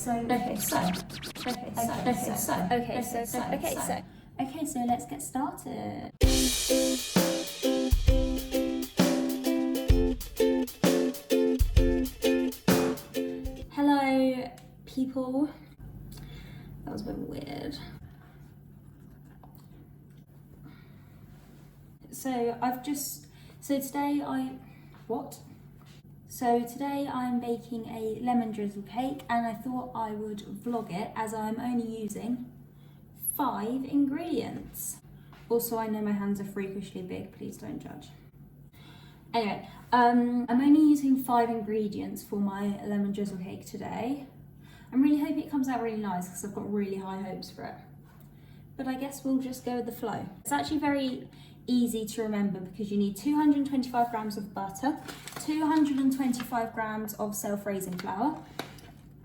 let's get started. Hello, people. That was a bit weird. So today I'm baking a lemon drizzle cake, and I thought I would vlog it as I'm only using 5 ingredients. Also, I know my hands are freakishly big, please don't judge. Anyway, I'm only using 5 ingredients for my lemon drizzle cake today. I'm really hoping it comes out really nice because I've got really high hopes for it. But I guess we'll just go with the flow. It's actually very easy to remember because you need 225 grams of butter, 225 grams of self-raising flour,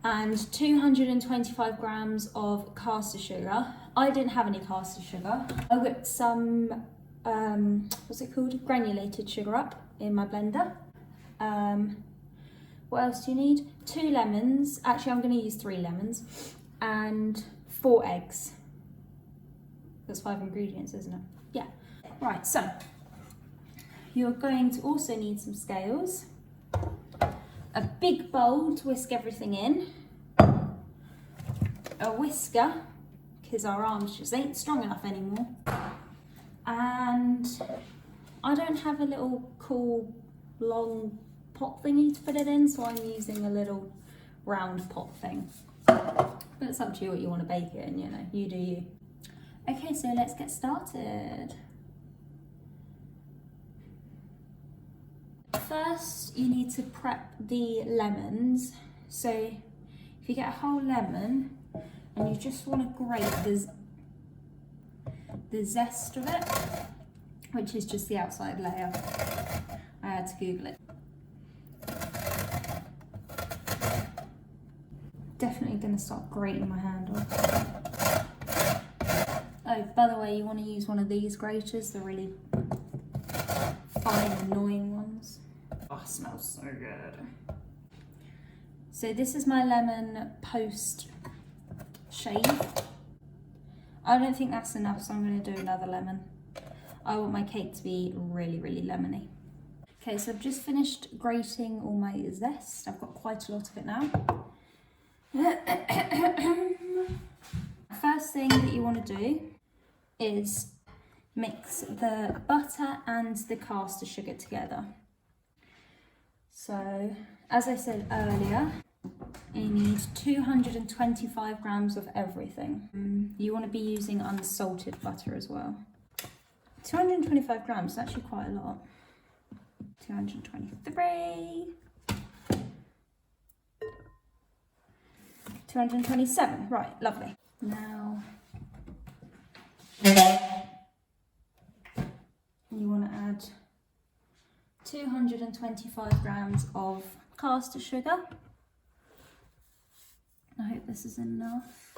and 225 grams of caster sugar. I didn't have any caster sugar. I whipped some, granulated sugar up in my blender. What else do you need? 2 lemons. Actually, I'm going to use 3 lemons and 4 eggs. That's 5 ingredients, isn't it? Yeah. Right, so you're going to also need some scales, a big bowl to whisk everything in, a whisker, because our arms just ain't strong enough anymore, and I don't have a little cool long pot thingy to put it in, so I'm using a little round pot thing. But it's up to you what you want to bake it in, you know, you do you. Okay, so let's get started. First, you need to prep the lemons. So if you get a whole lemon and you just want to grate the zest of it, which is just the outside layer. I had to Google it. Definitely going to start grating my hand off. Oh, by the way, you want to use one of these graters, the really fine, annoying ones. Oh, it smells so good. So this is my lemon post shave. I don't think that's enough, so I'm going to do another lemon. I want my cake to be really, really lemony. Okay, so I've just finished grating all my zest. I've got quite a lot of it now. First thing that you want to do is mix the butter and the caster sugar together. So, as I said earlier, you need 225 grams of everything. You want to be using unsalted butter as well. 225 grams is actually quite a lot. 223. 227, right, lovely. Now, you want to add 225 grams of caster sugar. I hope this is enough.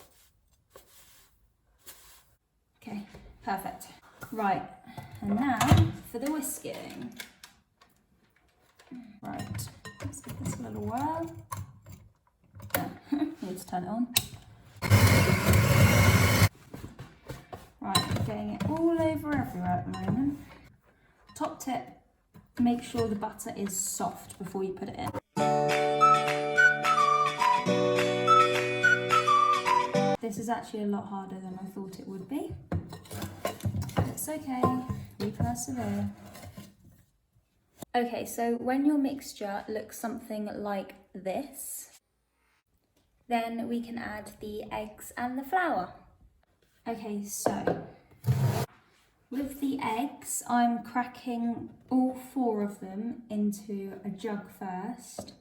Okay, perfect. Right, and now for the whisking. Right, let's give this a little whirl. Need to turn it on. Right, getting it all over everywhere at the moment. Top tip, make sure the butter is soft before you put it in. This is actually a lot harder than I thought it would be. But it's okay, we persevere. Okay, so when your mixture looks something like this, then we can add the eggs and the flour. Okay, so with the eggs, I'm cracking all 4 of them into a jug first.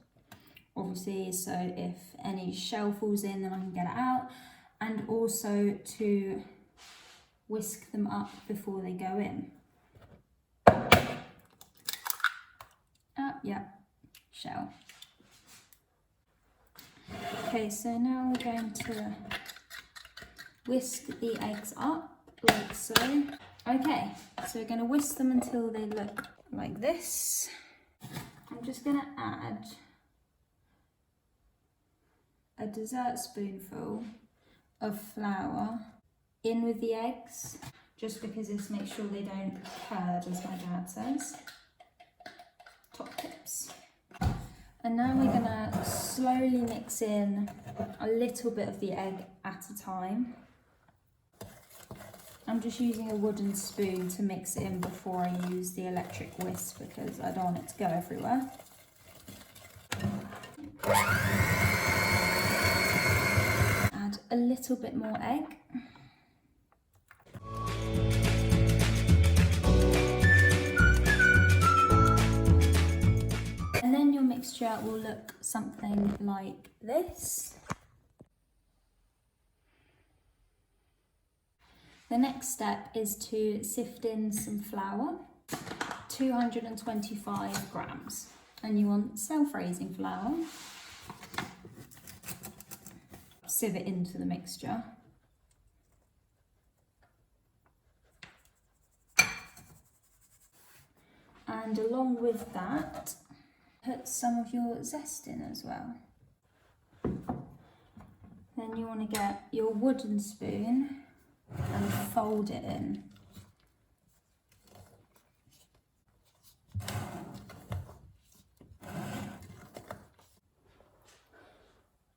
Obviously, so if any shell falls in, then I can get it out. And also to whisk them up before they go in. Yeah, shell. Okay, so now we're going to whisk the eggs up like so. Okay, so we're going to whisk them until they look like this. I'm just going to add a dessert spoonful of flour in with the eggs, just because this makes sure they don't curd, as my dad says. Top tips. And now we're gonna slowly mix in a little bit of the egg at a time. I'm just using a wooden spoon to mix it in before I use the electric whisk because I don't want it to go everywhere. Add a little bit more egg. And then your mixture will look something like this. The next step is to sift in some flour, 225 grams, and you want self-raising flour. Sieve it into the mixture. And along with that, put some of your zest in as well. Then you want to get your wooden spoon and fold it in.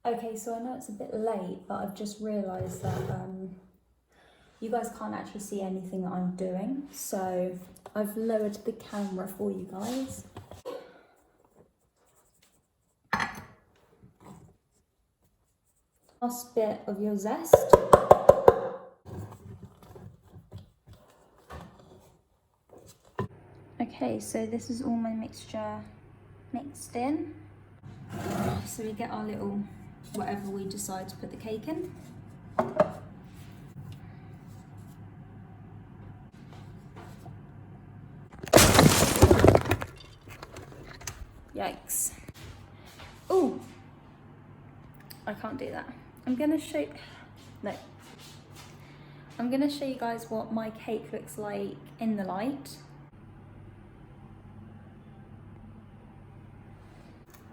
Okay, so I know it's a bit late, but I've just realised that you guys can't actually see anything that I'm doing, so I've lowered the camera for you guys. Last bit of your zest. Okay, so this is all my mixture mixed in. So we get our little, whatever we decide to put the cake in. Yikes. Oh, I can't do that. I'm gonna show you guys what my cake looks like in the light.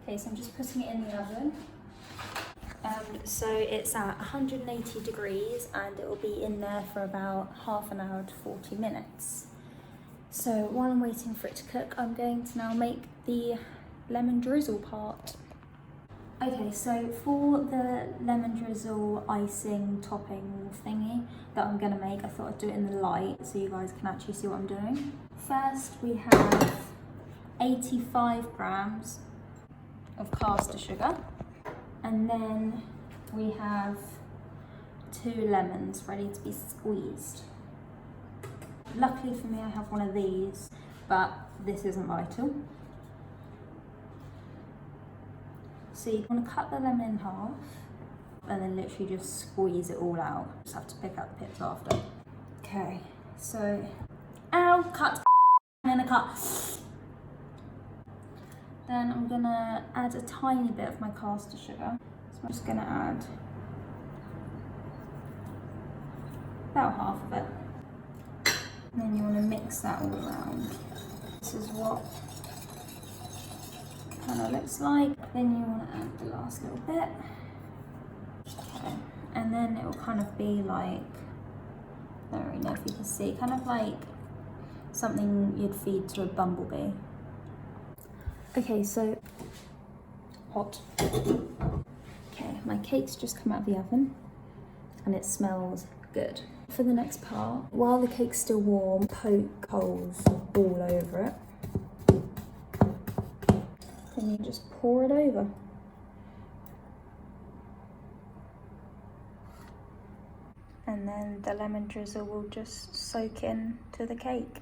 Okay, so I'm just putting it in the oven. So it's at 180 degrees and it will be in there for about half an hour to 40 minutes. So while I'm waiting for it to cook, I'm going to now make the lemon drizzle part. Okay, so for the lemon drizzle icing topping thingy that I'm gonna make, I thought I'd do it in the light so you guys can actually see what I'm doing. First we have 85 grams of caster sugar, and then we have 2 lemons ready to be squeezed. Luckily for me I have one of these, but this isn't vital. So you want to cut the lemon in half and then literally just squeeze it all out. Just have to pick out the pips after. Okay, so, ow, cut, and then a cut. Then I'm gonna add a tiny bit of my caster sugar. So I'm just gonna add about half of it. And then you wanna mix that all around. This is what it kind of looks like. Then you wanna add the last little bit. Okay, and then it will kind of be like, I don't really know if you can see, kind of like something you'd feed to a bumblebee. Okay, so hot. Okay, my cake's just come out of the oven and it smells good. For the next part, while the cake's still warm, poke holes all over it. Then you just pour it over. And then the lemon drizzle will just soak in to the cake.